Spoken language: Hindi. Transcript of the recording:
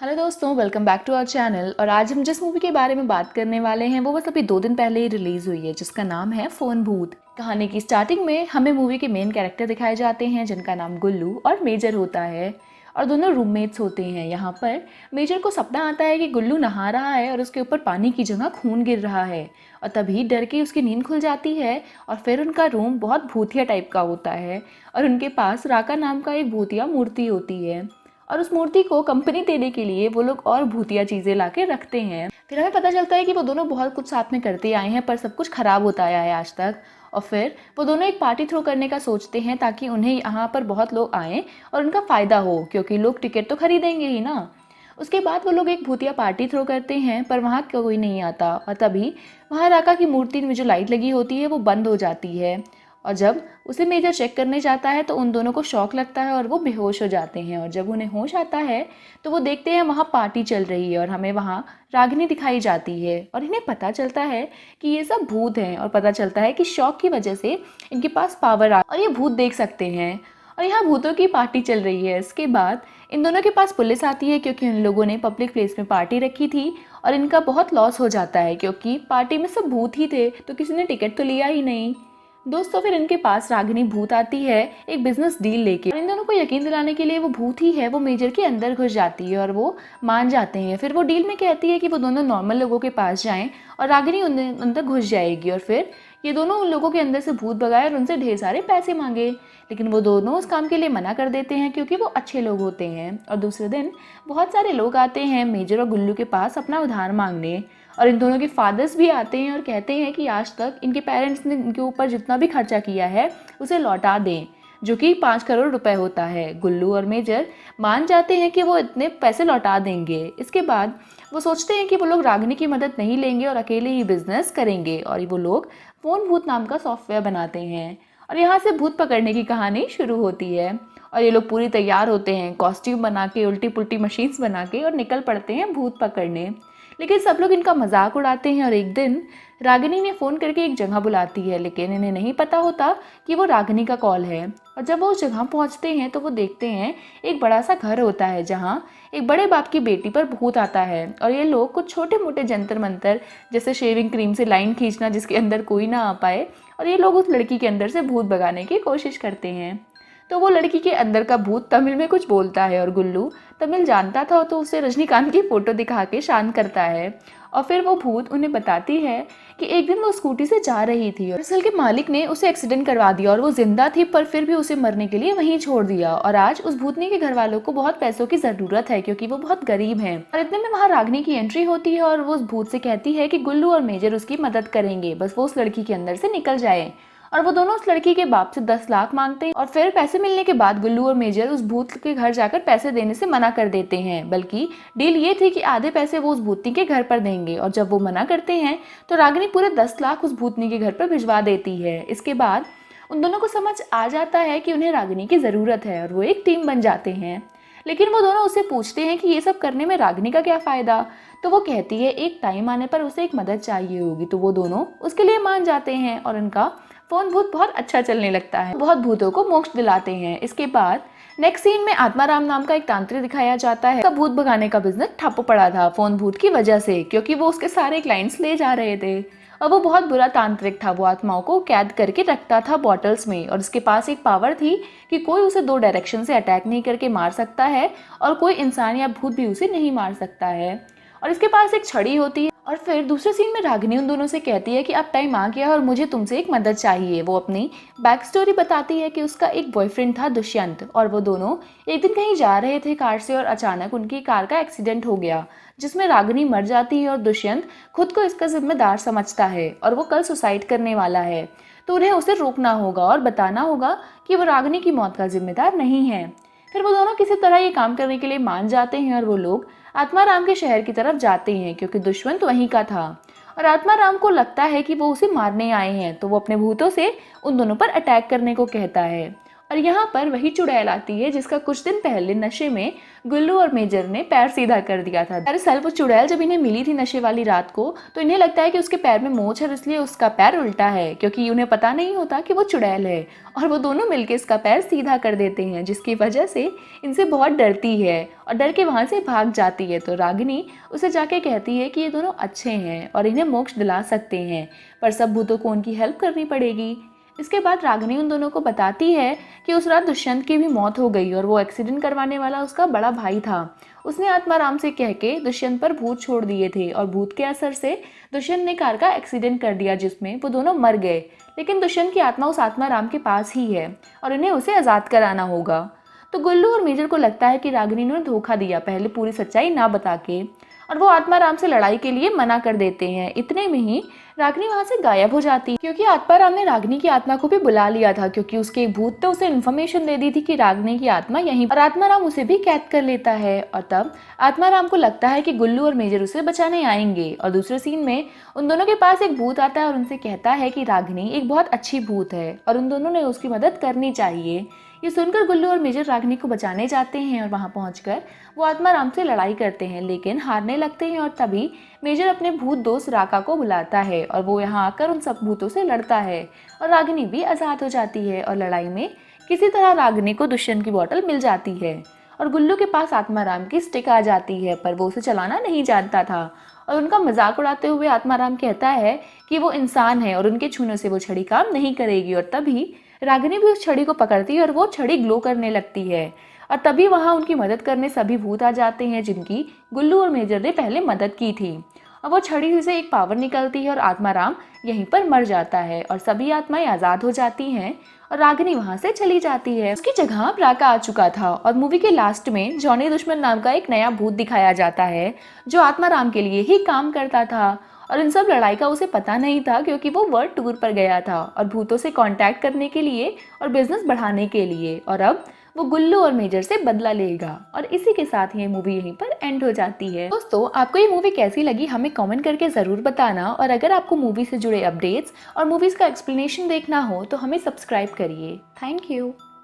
हेलो दोस्तों, welcome back to our channel. और आज हम जिस मूवी के बारे में बात करने वाले हैं वो बस अभी 2 दिन पहले ही रिलीज़ हुई है, जिसका नाम है फ़ोन भूत। कहानी की स्टार्टिंग में हमें मूवी के मेन कैरेक्टर दिखाए जाते हैं जिनका नाम गुल्लू और मेजर होता है और दोनों रूममेट्स होते हैं। यहाँ पर मेजर को सपना आता है कि गुल्लू नहा रहा है और उसके ऊपर पानी की जगह खून गिर रहा है और तभी डर के उसकी नींद खुल जाती है। और फिर उनका रूम बहुत भूतिया टाइप का होता है और उनके पास राका नाम का एक भूतिया मूर्ति होती है और उस मूर्ति को कंपनी देने के लिए वो लोग और भूतिया चीज़ें ला के रखते हैं। फिर हमें पता चलता है कि वो दोनों बहुत कुछ साथ में करते आए हैं पर सब कुछ खराब होता आया है आज तक। और फिर वो दोनों एक पार्टी थ्रो करने का सोचते हैं ताकि उन्हें यहाँ पर बहुत लोग आएँ और उनका फ़ायदा हो, क्योंकि लोग टिकट तो खरीदेंगे ही ना। उसके बाद वो लोग एक भूतिया पार्टी थ्रो करते हैं पर वहाँ कोई नहीं आता और तभी वहाँ राका की मूर्ति में जो लाइट लगी होती है वो बंद हो जाती है। और जब उसे मेजर चेक करने जाता है तो उन दोनों को शॉक लगता है और वो बेहोश हो जाते हैं। और जब उन्हें होश आता है तो वो देखते हैं वहाँ पार्टी चल रही है और हमें वहाँ रागिनी दिखाई जाती है और इन्हें पता चलता है कि ये सब भूत हैं। और पता चलता है कि शॉक की वजह से इनके पास पावर आ और ये भूत देख सकते हैं और यहाँ भूतों की पार्टी चल रही है। इसके बाद इन दोनों के पास पुलिस आती है क्योंकि उन लोगों ने पब्लिक प्लेस में पार्टी रखी थी और इनका बहुत लॉस हो जाता है क्योंकि पार्टी में सब भूत ही थे तो किसी ने टिकट तो लिया ही नहीं। दोस्तों, फिर इनके पास रागिनी भूत आती है एक बिजनेस डील लेके और इन दोनों को यकीन दिलाने के लिए वो भूत ही है वो मेजर के अंदर घुस जाती है और वो मान जाते हैं। फिर वो डील में कहती है कि वो दोनों नॉर्मल लोगों के पास जाएं और रागिनी अंदर घुस जाएगी और फिर ये दोनों उन लोगों के अंदर से भूत भगाए और उनसे ढेर सारे पैसे मांगे। लेकिन वो दोनों उस काम के लिए मना कर देते हैं क्योंकि वो अच्छे लोग होते हैं। और दूसरे दिन बहुत सारे लोग आते हैं मेजर और गुल्लू के पास अपना उधार मांगने और इन दोनों के फादर्स भी आते हैं और कहते हैं कि आज तक इनके पेरेंट्स ने इनके ऊपर जितना भी खर्चा किया है उसे लौटा दें, जो कि 5 करोड़ रुपए होता है। गुल्लू और मेजर मान जाते हैं कि वो इतने पैसे लौटा देंगे। इसके बाद वो सोचते हैं कि वो लोग रागिनी की मदद नहीं लेंगे और अकेले ही बिजनेस करेंगे और वो लोग फ़ोन भूत नाम का सॉफ्टवेयर बनाते हैं। और यहाँ से भूत पकड़ने की कहानी शुरू होती है और ये लोग पूरी तैयार होते हैं कॉस्ट्यूम बना के, उल्टी पुल्टी मशीन्स बना के और निकल पड़ते हैं भूत पकड़ने। लेकिन सब लोग इनका मजाक उड़ाते हैं और एक दिन रागिनी ने फ़ोन करके एक जगह बुलाती है, लेकिन इन्हें नहीं पता होता कि वो रागिनी का कॉल है। और जब वो उस जगह पहुंचते हैं तो वो देखते हैं एक बड़ा सा घर होता है जहां एक बड़े बाप की बेटी पर भूत आता है और ये लोग कुछ छोटे मोटे जंतर मंतर जैसे शेविंग क्रीम से लाइन खींचना जिसके अंदर कोई ना आ पाए और ये लोग उस लड़की के अंदर से भूत भगाने की कोशिश करते हैं। तो वो लड़की के अंदर का भूत तमिल में कुछ बोलता है और गुल्लू तमिल जानता था तो उसे रजनीकांत की फ़ोटो दिखा के शांत करता है। और फिर वो भूत उन्हें बताती है कि एक दिन वो स्कूटी से जा रही थी और असल के मालिक ने उसे एक्सीडेंट करवा दिया और वो जिंदा थी पर फिर भी उसे मरने के लिए वहीं छोड़ दिया। और आज उस भूतनी के घर वालों को बहुत पैसों की ज़रूरत है क्योंकि वो बहुत गरीब हैं। और इतने में वहाँ रागिनी की एंट्री होती है और वो उस भूत से कहती है कि गुल्लू और मेजर उसकी मदद करेंगे, बस वो उस लड़की के अंदर से निकल जाए। और वो दोनों उस लड़की के बाप से 10 लाख मांगते हैं और फिर पैसे मिलने के बाद गुल्लू और मेजर उस भूत के घर जाकर पैसे देने से मना कर देते हैं, बल्कि डील ये थी कि आधे पैसे वो उस भूतनी के घर पर देंगे। और जब वो मना करते हैं तो रागिनी पूरे 10 लाख उस भूतनी के घर पर भिजवा देती है। इसके बाद उन दोनों को समझ आ जाता है कि उन्हें रागिनी की ज़रूरत है और वो एक टीम बन जाते हैं। लेकिन वो दोनों उससे पूछते हैं कि ये सब करने में रागिनी का क्या फ़ायदा। तो वो कहती है एक टाइम आने पर उसे एक मदद चाहिए होगी, तो वो दोनों उसके लिए मान जाते हैं और उनका फ़ोन भूत बहुत अच्छा चलने लगता है, बहुत भूतों को मोक्ष दिलाते हैं। इसके बाद नेक्स्ट सीन में आत्माराम नाम का एक तांत्रिक दिखाया जाता है। भूत भगाने का बिजनेस ठप पड़ा था फ़ोन भूत की वजह से, क्योंकि वो उसके सारे क्लाइंट्स ले जा रहे थे और वो बहुत बुरा तांत्रिक था। वो आत्माओं को कैद करके रखता था बॉटल्स में और उसके पास एक पावर थी कि कोई उसे 2 डायरेक्शन से अटैक नहीं करके मार सकता है और कोई इंसान या भूत भी उसे नहीं मार सकता है। और इसके पास एक छड़ी होती है। और फिर दूसरे सीन में रागिनी उन दोनों से कहती है कि अब टाइम आ गया और मुझे तुमसे एक मदद चाहिए। वो अपनी बैक स्टोरी बताती है कि उसका एक बॉयफ्रेंड था दुष्यंत और वो दोनों एक दिन कहीं जा रहे थे कार से और अचानक उनकी कार का एक्सीडेंट हो गया जिसमें रागिनी मर जाती है और दुष्यंत खुद को इसका जिम्मेदार समझता है और वो कल सुसाइड करने वाला है। तो उन्हें उसे रोकना होगा और बताना होगा कि वो रागिनी की मौत का जिम्मेदार नहीं है। फिर वो दोनों किसी तरह ये काम करने के लिए मान जाते हैं और वो लोग आत्माराम के शहर की तरफ जाते हैं क्योंकि दुष्यंत वहीं का था और आत्माराम को लगता है कि वो उसे मारने आए हैं, तो वो अपने भूतों से उन दोनों पर अटैक करने को कहता है। और यहाँ पर वही चुड़ैल आती है जिसका कुछ दिन पहले नशे में गुल्लू और मेजर ने पैर सीधा कर दिया था। दरअसल वो चुड़ैल जब इन्हें मिली थी नशे वाली रात को, तो इन्हें लगता है कि उसके पैर में मोच है, इसलिए उसका पैर उल्टा है, क्योंकि उन्हें पता नहीं होता कि वो चुड़ैल है। और वो दोनों मिलकर इसका पैर सीधा कर देते हैं, जिसकी वजह से इनसे बहुत डरती है और डर के वहाँ से भाग जाती है। तो रागिनी उसे जाके कहती है कि ये दोनों अच्छे हैं और इन्हें मोक्ष दिला सकते हैं, पर सब भूतों को उनकी हेल्प करनी पड़ेगी। इसके बाद रागिनी उन दोनों को बताती है कि उस रात दुष्यंत की भी मौत हो गई और वो एक्सीडेंट करवाने वाला उसका बड़ा भाई था। उसने आत्माराम से कह के दुष्यंत पर भूत छोड़ दिए थे और भूत के असर से दुष्यंत ने कार का एक्सीडेंट कर दिया, जिसमें वो दोनों मर गए। लेकिन दुष्यंत की आत्मा उस आत्माराम के पास ही है और इन्हें उसे आज़ाद कराना होगा। तो गुल्लू और मेजर को लगता है कि रागिनी ने धोखा दिया पहले पूरी सच्चाई ना बता के, और वो आत्माराम से लड़ाई के लिए मना कर देते हैं। इतने में ही रागिनी वहां से गायब हो जाती है, क्योंकि आत्माराम ने रागिनी की आत्मा को भी बुला लिया था, क्योंकि उसके एक भूत ने उसे इन्फॉर्मेशन दे दी थी कि रागिनी की आत्मा यहीं, और आत्माराम उसे भी कैद कर लेता है। और तब आत्माराम को लगता है कि गुल्लू और मेजर उसे बचाने आएंगे, और दूसरे सीन में उन दोनों के पास एक भूत आता है और उनसे कहता है कि रागिनी एक बहुत अच्छी भूत है और उन दोनों ने उसकी मदद करनी चाहिए। ये सुनकर गुल्लू और मेजर रागिनी को बचाने जाते हैं और वहां पहुंचकर वो आत्माराम से लड़ाई करते हैं, लेकिन हारने लगते हैं। और तभी मेजर अपने भूत दोस्त राका को बुलाता है और वो यहाँ आकर उन सब भूतों से लड़ता है और रागिनी भी आज़ाद हो जाती है। और लड़ाई में किसी तरह रागिनी को दुष्यंत की बोतल मिल जाती है और गुल्लू के पास आत्माराम की स्टिक आ जाती है, पर वो उसे चलाना नहीं जानता था। और उनका मजाक उड़ाते हुए आत्माराम कहता है कि वो इंसान है और उनके छूने से वो छड़ी काम नहीं करेगी। और तभी रागिनी भी उस छड़ी को पकड़ती है और वो छड़ी ग्लो करने लगती है। और तभी वहाँ उनकी मदद करने सभी भूत आ जाते हैं जिनकी गुल्लू और मेजर ने पहले मदद की थी। और वो छड़ी से एक पावर निकलती है और आत्माराम यहीं पर मर जाता है और सभी आत्माएं आज़ाद हो जाती हैं और रागिनी वहाँ से चली जाती है। उसकी जगह राका आ चुका था और मूवी के लास्ट में जॉनी दुश्मन नाम का एक नया भूत दिखाया जाता है जो आत्माराम के लिए ही काम करता था। और इन सब लड़ाई का उसे पता नहीं था, क्योंकि वो वर्ल्ड टूर पर गया था और भूतों से कांटेक्ट करने के लिए और बिजनेस बढ़ाने के लिए। और अब वो गुल्लू और मेजर से बदला लेगा। और इसी के साथ ये मूवी यहीं पर एंड हो जाती है। दोस्तों, आपको ये मूवी कैसी लगी हमें कमेंट करके ज़रूर बताना, और अगर आपको मूवी से जुड़े अपडेट्स और मूवीज़ का एक्सप्लेनेशन देखना हो तो हमें सब्सक्राइब करिए। Thank you.